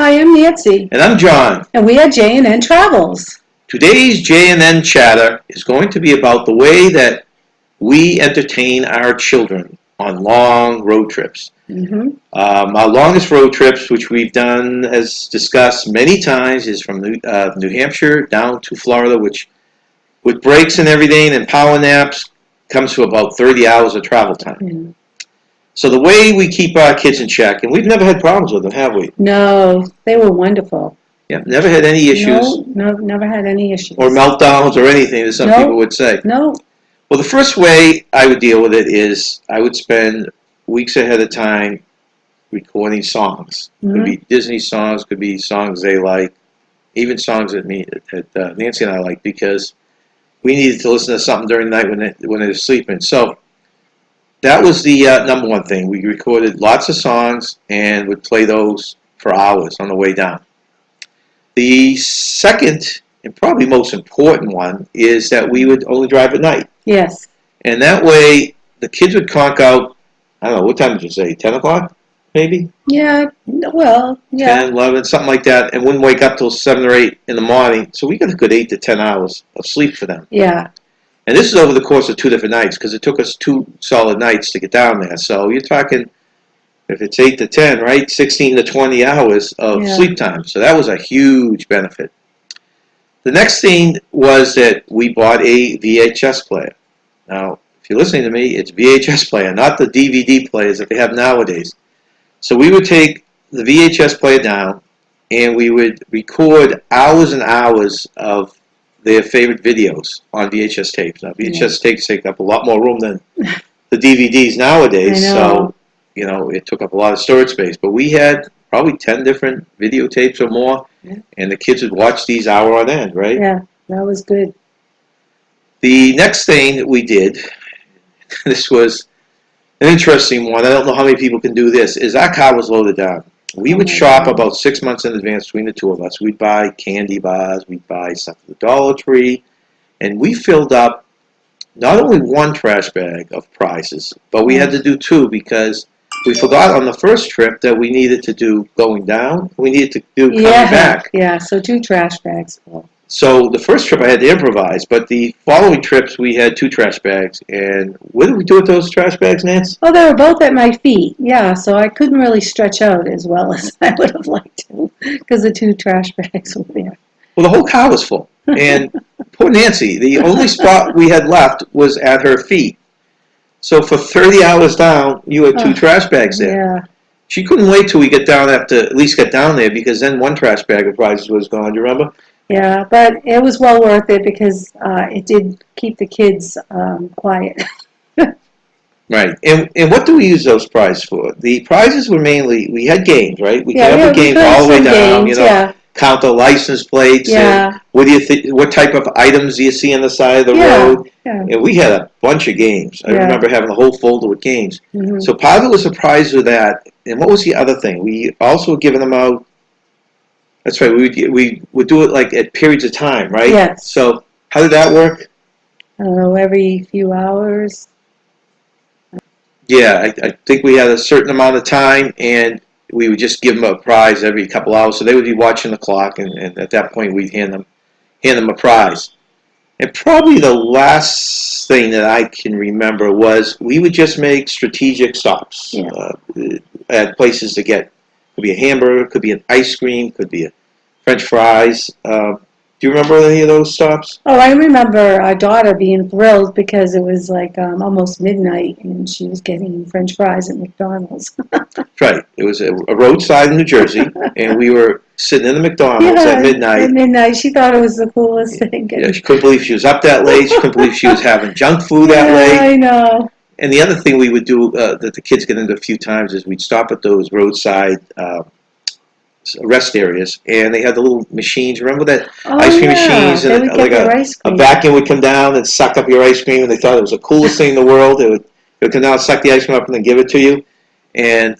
Hi, I'm Nancy. And I'm John. And we are J&N Travels. Today's J&N Chatter is going to be about the way that we entertain our children on long road trips. Our longest road trips, which we've done, as discussed many times, is from New Hampshire down to Florida, which with breaks and everything and power naps comes to about 30 hours of travel time. So the way we keep our kids in check, and we've never had problems with them, have we? No, they were wonderful. Yeah, never had any issues. No, never had any issues. Or meltdowns or anything, as some people would say. No. Well, the first way I would deal with it is I would spend weeks ahead of time recording songs. Could be Disney songs, could be songs they like, even songs that Nancy and I like, because we needed to listen to something during the night when they were sleeping. So that was the number one thing. We recorded lots of songs and would play those for hours on the way down. The second and probably most important one is that we would only drive at night. Yes. And that way the kids would conk out, I don't know, what time did you say, 10 o'clock maybe? Yeah, well, yeah. 10, 11, something like that, and wouldn't wake up till 7 or 8 in the morning. So we got a good 8 to 10 hours of sleep for them. Yeah. And this is over the course of 2 different nights, because it took us 2 solid nights to get down there. So you're talking, if it's 8 to 10, right, 16 to 20 hours of sleep time. So that was a huge benefit. The next thing was that we bought a VHS player. Now, if you're listening to me, it's VHS player, not the DVD players that they have nowadays. So we would take the VHS player down, and we would record hours and hours of their favorite videos on VHS tapes. Now, VHS tapes take up a lot more room than the DVDs nowadays, so you know it took up a lot of storage space. But we had probably 10 different videotapes or more, and the kids would watch these hour on end, right? Yeah, that was good. The next thing that we did, this was an interesting one, I don't know how many people can do this, is our car was loaded down. We would shop about 6 months in advance between the two of us. We'd buy candy bars, we'd buy stuff at the Dollar Tree, and we filled up not only one trash bag of prizes, but we had to do 2 because we forgot on the first trip that we needed to do going down, we needed to do coming back. Yeah, so 2 trash bags full. So the first trip I had to improvise, but the following trips we had 2 trash bags. And what did we do with those trash bags, Nance? Well, they were both at my feet, yeah, so I couldn't really stretch out as well as I would have liked to because the 2 trash bags were there. Well, the whole car was full. And poor Nancy, the only spot we had left was at her feet. So for 30 hours down, you had 2 trash bags there. Yeah. She couldn't wait till we get down at least get down there, because then 1 trash bag of prizes was gone. Do you remember? Yeah, but it was well worth it because it did keep the kids quiet. Right. And what do we use those prizes for? The prizes were mainly, we had games, right? We could have the games all the way down, you know, count the license plates, and what do you what type of items do you see on the side of the road? And we had a bunch of games. I remember having a whole folder with games. So part of it was a prize with that. And what was the other thing? We also were giving them out. That's right. We would do it like at periods of time, right? Yes. So how did that work? I don't know, every few hours. Yeah, I think we had a certain amount of time, and we would just give them a prize every couple hours. So they would be watching the clock, and at that point we'd hand them a prize. And probably the last thing that I can remember was we would just make strategic stops at places to get. Could be a hamburger, could be an ice cream, could be a French fries. Do you remember any of those stops? Oh, I remember our daughter being thrilled because it was like almost midnight and she was getting French fries at McDonald's. That's right. It was a roadside in New Jersey, and we were sitting in the McDonald's at midnight. At midnight. She thought it was the coolest thing. Yeah, she couldn't believe she was up that late. She couldn't believe she was having junk food that late. I know. And the other thing we would do that the kids get into a few times is we'd stop at those roadside rest areas, and they had the little machines. Remember that ice cream machines? And like a vacuum would come down and suck up your ice cream, and they thought it was the coolest thing in the world. It would come down, suck the ice cream up, and then give it to you. And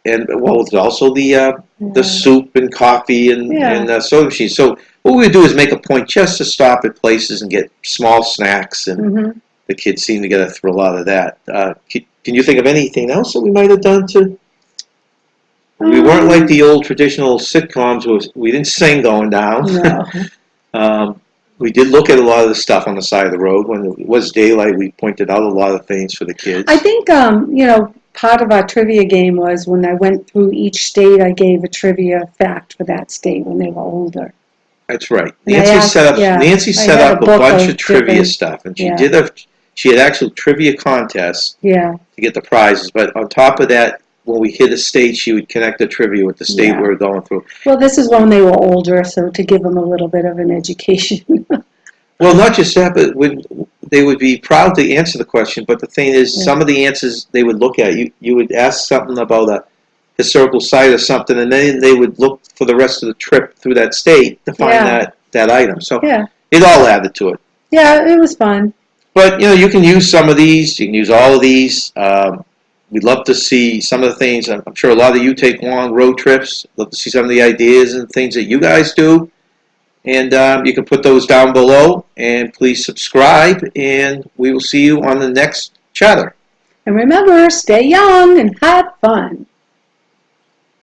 well, it's also the soup and coffee and soda machines. So what we would do is make a point just to stop at places and get small snacks, and the kids seem to get a thrill out of that. Can you think of anything else that we might have done to We weren't like the old traditional sitcoms where we didn't sing going down. No. We did look at a lot of the stuff on the side of the road. When it was daylight, we pointed out a lot of things for the kids. I think, part of our trivia game was when I went through each state, I gave a trivia fact for that state when they were older. That's right. And I Nancy asked- set up. yeah, Nancy I set had up a a book bunch of of trivia different- stuff, and she yeah. She had actual trivia contests Yeah, to get the prizes. But on top of that, when we hit a state, she would connect the trivia with the state Yeah. we were going through. well, this is when they were older, so to give them a little bit of an education. Well, not just that, but they would be proud to answer the question. But the thing is, Yeah. some of the answers they would look at you would ask something about a historical site or something, and then they would look for the rest of the trip through that state to find Yeah. that item. So Yeah, it all added to it. yeah, it was fun. But you can use some of these. You can use all of these. We'd love to see some of the things. I'm sure a lot of you take long road trips. Love to see some of the ideas and things that you guys do. And you can put those down below. And please subscribe. And we will see you on the next chatter. And remember, stay young and have fun.